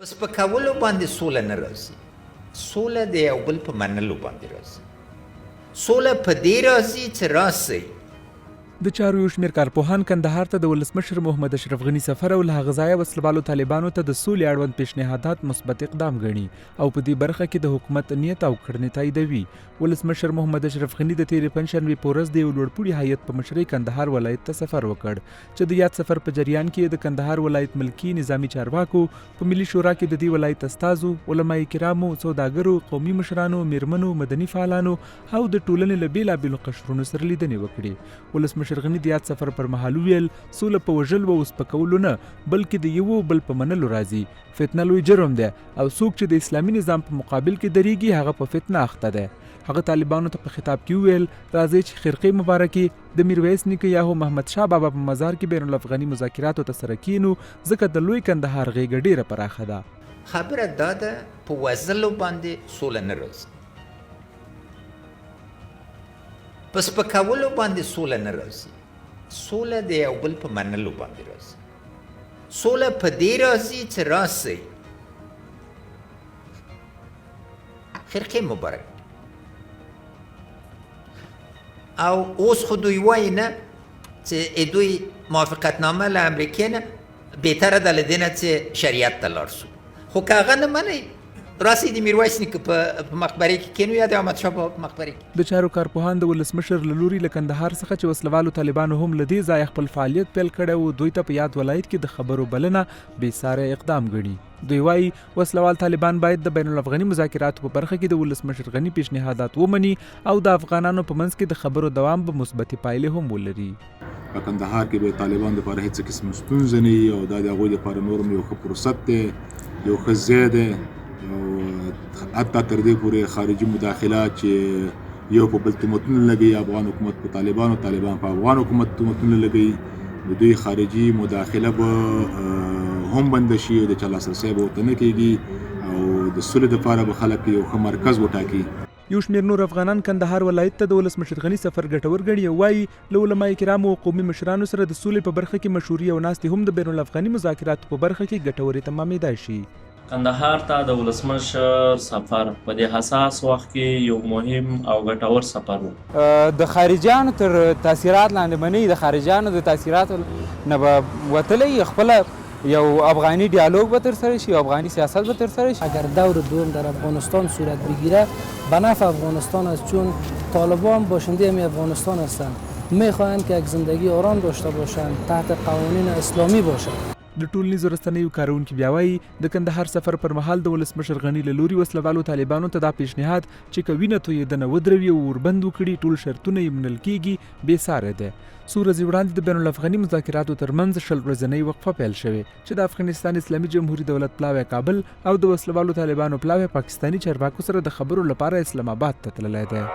په سپکولو باندې سوله نه راځي، سوله د یو بل په منلو باندې راځي. سوله په دې راځي چې راسئ. د چارو یو شمېر کارپوهان کندهار ته د ولسمشر محمد اشرف غني سفر او له هغه ځایه وسلوالو طالبانو ته د سولې اړوند پیشنهادات مثبت اقدام ګڼي او په دې برخه کې د حکومت نیت او کړنې تاییدوي. ولسمشر محمد اشرف غني د تېرې پنجشنبې په ورځ د یو لوړپوړي هیئت په مشرۍ کندهار ولایت ته سفر وکړ چې د یاد سفر په جریان کې د کندهار ولایت ملکي نظامي چارواکو، په ملي شورا کې د دې ولایت استازو، علماء کرامو، سوداګرو، قومي مشرانو، میرمنو، مدني فعالانو او د ټولنې له بېلابېلو قشرونو سره لیدنې وکړې. ولسمشر غني د یاد سفر پر مهال ویل سوله په وژلو او سپکولو نه بلکې د یو بل په منلو راځي. فتنه لوی جرم دی او څوک چې د اسلامي نظام په مقابل کې درېږي هغه په فتنه اخته دی. هغه طالبانو ته په خطاب کې ویل راځئ چې خرقې مبارکې د میرویس نیکه یا محمد شاه بابا په مزار کې بین الافغاني مذاکراتو ته سره کینو ځکه د لوی کندهار غېږه ډیره پراخه ده. خبره دا ده په وژلو باندې سوله نه راځي، په سپکولو باندې سوله نه راځي، سوله د یو بل په منلو باندې راځي. سوله په دې راځي چې راسئ. خرقې مبارک او اوس خو دوی وایي نه چې دوی موافقتنامه له امریکې نه بهتره ده له دې نه چې شریعت ته لاړ شو. خو که هغه نه منئ راسئ د میرویس نیکه په مقبرې کې کینو یا د احمدشاه بابا په مقبرې کې. د چارو کارپوهان د ولسمشر له لوري له کندهار څخه چې وسلوالو طالبانو هم له دې ځایه خپل فعالیت پیل کړی و دوی ته په یاد ولایت کې د خبرو بلنه بېساری اقدام ګڼي. دوی وایي وسلوال طالبان باید د بین الافغاني مذاکراتو په برخه کې د ولسمشر غني پیشنهادات ومني او د افغانانو په منځ کې د خبرو دوام به مثبتې پایلې هم ولري. په کندهار کې به طالبان لپاره هیڅ قسم ستونزه نه وي او دا د هغوی لپاره نورم یو ښه فرصت دی، یو ښه ځای دی او حتی تر دې پورې خارجي مداخلات چې یو په بل تهمتونه لګوي، افغان حکومت په طالبانو، طالبان په افغان حکومت تهمتونه لګوي، د دوی خارجي مداخله به هم بنده شي او د چا لاسرسی به ورته نه کېږي او د سولې دپاره به خلک یو ښه مرکز وټاکي. یو شمېر نور افغانان کندهار ولایت ته د ولسمشر غني سفر ګټور ګڼي او وایي له علماء کرامو او قومي مشرانو سره د سولې په برخه کې مشورې او ناستې هم د بین الافغاني مذاکراتو په برخه کې ګټورې تمامېدای شي. کندهار ته د ولسمشر سفر په دې حساس وخت کې یو مهم او ګټور سفر و. د خارجيانو تر تاثیرات لاندې منی د خارجيانو د تاثیراتو نه به وتلی خپل یو افغانی دیالوگ به تر سر شی، افغانی سیاست به تر سر شی. اگر دور دوم در افغانستان صورت بگیره به نفع افغانستان است، چون طالبان باشنده همی افغانستان هستند، میخواهند که یک زندگی آرام داشته باشند، تحت قوانین اسلامی باشند. د ټولنیزو رسنیو کارونکي بیا وایي د کندهار سفر پر مهال د ولسمشر غني له لوري وسلوالو طالبانو ته دا پیشنهاد چې که وینه تویېدنه ودروي او وربند وکړي ټول شرطونه یې منل کېږي بېساری دی. څو ورځې وړاندې د بین الافغاني مذاکراتو ترمنځ 20 ورځنۍ وقفه پیل شوې چې د افغانستان اسلامي جمهوري دولت پلاوی کابل او د وسلوالو طالبانو پلاوی پاکستاني چارواکو سره د خبرو لپاره اسلام آباد ته تللی دی.